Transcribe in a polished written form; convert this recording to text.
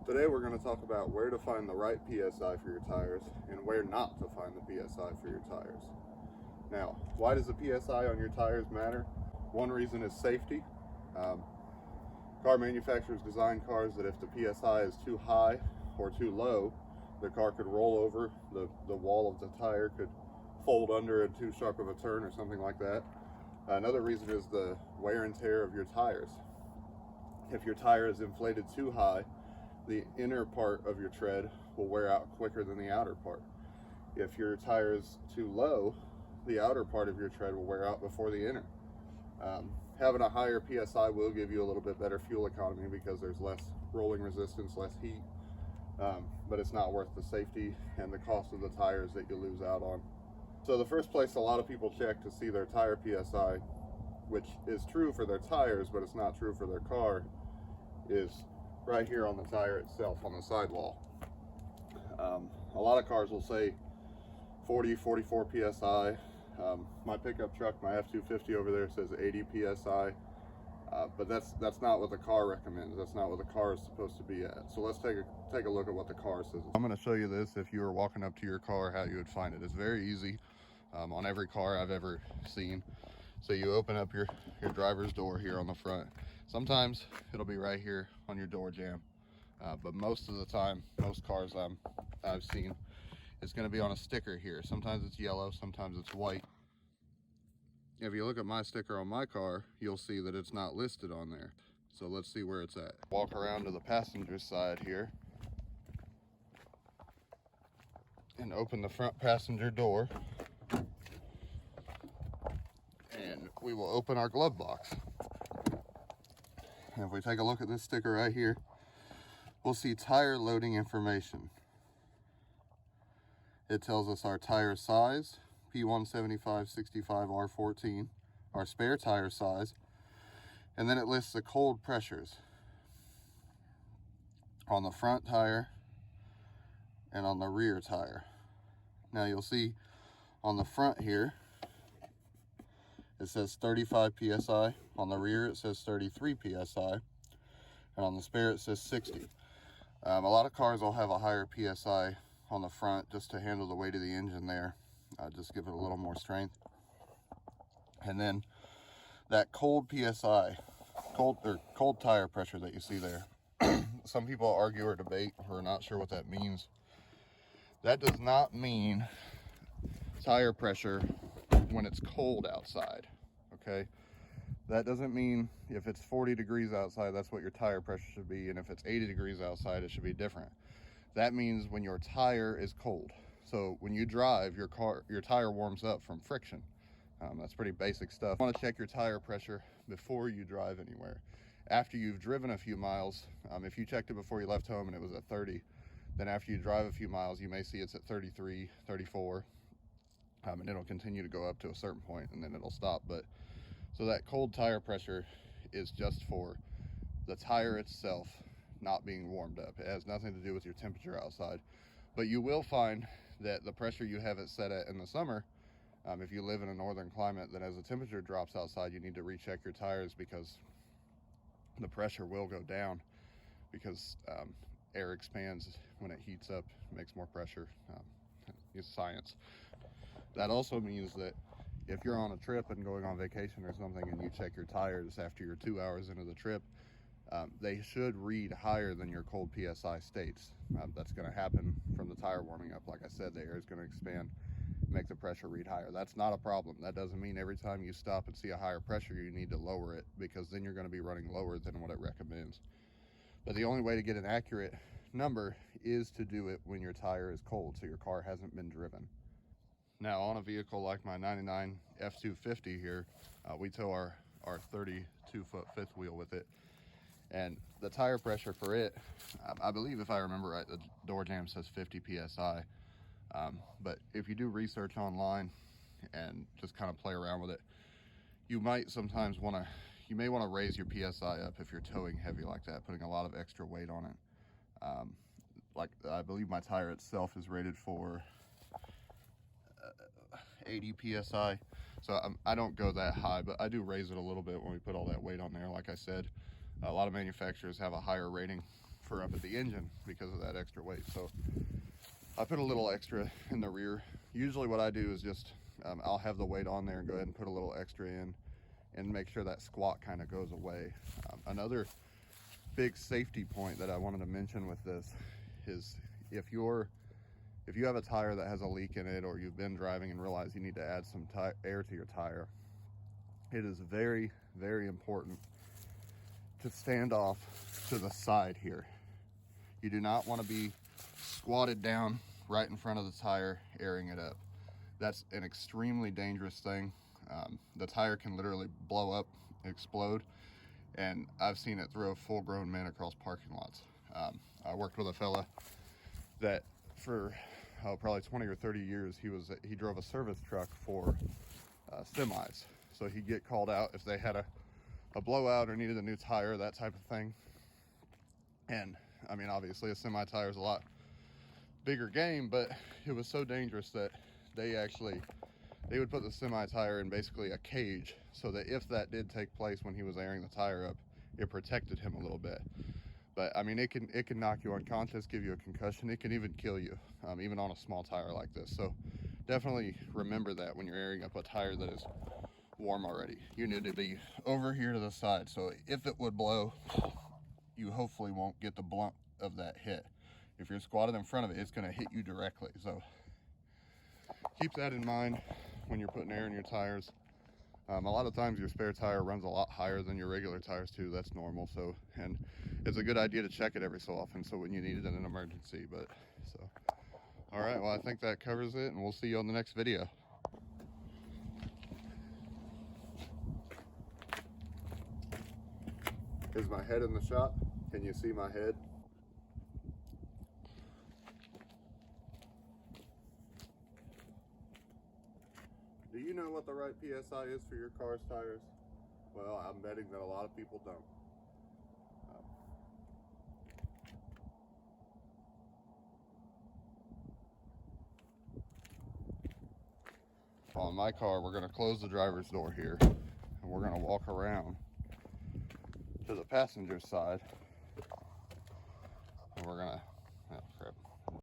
Today we're going to talk about where to find the right PSI for your tires and where not to find the PSI for your tires. Now, why does the PSI on your tires matter? One reason is safety. Car manufacturers design cars that if the PSI is too high or too low, the car could roll over, the wall of the tire could fold under at too sharp of a turn or something like that. Another reason is the wear and tear of your tires. If your tire is inflated too high, the inner part of your tread will wear out quicker than the outer part. If your tire is too low, the outer part of your tread will wear out before the inner. Having a higher PSI will give you a little bit better fuel economy because there's less rolling resistance, less heat, but it's not worth the safety and the cost of the tires that you lose out on. So the first place a lot of people check to see their tire PSI, which is true for their tires, but it's not true for their car, is right here on the tire itself, on the sidewall. A lot of cars will say 40, 44 PSI. My pickup truck, my F-250 over there says 80 PSI, but that's not what the car recommends. That's not what the car is supposed to be at. So let's take a look at what the car says. I'm going to show you this if you were walking up to your car, how you would find it. It's very easy on every car I've ever seen. So you open up your driver's door here on the front. Sometimes it'll be right here on your door jamb, but most of the time, most cars I've seen, it's going to be on a sticker here. Sometimes it's yellow, sometimes it's white. If you look at my sticker on my car, you'll see that it's not listed on there. So let's see where it's at. Walk around to the passenger side here and open the front passenger door. And we will open our glove box. And if we take a look at this sticker right here, we'll see tire loading information. It tells us our tire size, P175/65R14, our spare tire size, and then it lists the cold pressures on the front tire and on the rear tire. Now you'll see on the front here, it says 35 PSI. On the rear, it says 33 PSI. And on the spare, it says 60. A lot of cars will have a higher PSI on the front just to handle the weight of the engine there. Just give it a little more strength. And then that cold PSI, cold tire pressure that you see there. Some people argue or debate or are not sure what that means. That does not mean tire pressure when it's cold outside, okay? That doesn't mean if it's 40 degrees outside, that's what your tire pressure should be, and if it's 80 degrees outside, it should be different. That means when your tire is cold. So when you drive, your tire warms up from friction. That's pretty basic stuff. You want to check your tire pressure before you drive anywhere. After you've driven a few miles, if you checked it before you left home and it was at 30, then after you drive a few miles, you may see it's at 33, 34. And it'll continue to go up to a certain point and then it'll stop. But so that cold tire pressure is just for the tire itself not being warmed up. It has nothing to do with your temperature outside. But you will find that the pressure you have it set at in the summer, if you live in a northern climate, that as the temperature drops outside, you need to recheck your tires because the pressure will go down because air expands when it heats up, makes more pressure. It's science. That also means that if you're on a trip and going on vacation or something and you check your tires after you're 2 hours into the trip, they should read higher than your cold PSI states. That's going to happen from the tire warming up. Like I said, the air is going to expand, make the pressure read higher. That's not a problem. That doesn't mean every time you stop and see a higher pressure, you need to lower it, because then you're going to be running lower than what it recommends. But the only way to get an accurate number is to do it when your tire is cold, so your car hasn't been driven. Now, on a vehicle like my 99 F-250 here, we tow our 32-foot fifth wheel with it. And the tire pressure for it, I believe if I remember right, the door jamb says 50 PSI. But if you do research online and just kind of play around with it, you might sometimes you may want to raise your PSI up if you're towing heavy like that, putting a lot of extra weight on it. Like I believe my tire itself is rated for 80 PSI. So I don't go that high, but I do raise it a little bit when we put all that weight on there. Like I said, a lot of manufacturers have a higher rating for up at the engine because of that extra weight. So I put a little extra in the rear. Usually what I do is just, I'll have the weight on there and go ahead and put a little extra in and make sure that squat kind of goes away. Another big safety point that I wanted to mention with this is if you have a tire that has a leak in it, or you've been driving and realize you need to add some air to your tire, it is very, very important to stand off to the side here. You do not want to be squatted down right in front of the tire airing it up. That's an extremely dangerous thing. The tire can literally blow up, explode, and I've seen it throw full-grown men across parking lots. I worked with a fella that for probably 20 or 30 years he drove a service truck for semis. So he'd get called out if they had a blowout or needed a new tire, that type of thing. And I mean, obviously a semi tire is a lot bigger game, but it was so dangerous that they would put the semi tire in basically a cage, so that if that did take place when he was airing the tire up, it protected him a little bit. But I mean, it can knock you unconscious, give you a concussion. It can even kill you, even on a small tire like this. So definitely remember that when you're airing up a tire that is warm already. You need to be over here to the side, so if it would blow, you hopefully won't get the blunt of that hit. If you're squatted in front of it, it's going to hit you directly. So keep that in mind when you're putting air in your tires. A lot of times your spare tire runs a lot higher than your regular tires too. That's normal. So, and it's a good idea to check it every so often, so when you need it in an emergency. But so, all right, well, I think that covers it, and we'll see you on the next video. Is my head in the shot? Can you see my head? Do you know what the right PSI is for your car's tires? Well, I'm betting that a lot of people don't. On my car, we're going to close the driver's door here, and we're going to walk around to the passenger side, and we're going to, oh crap.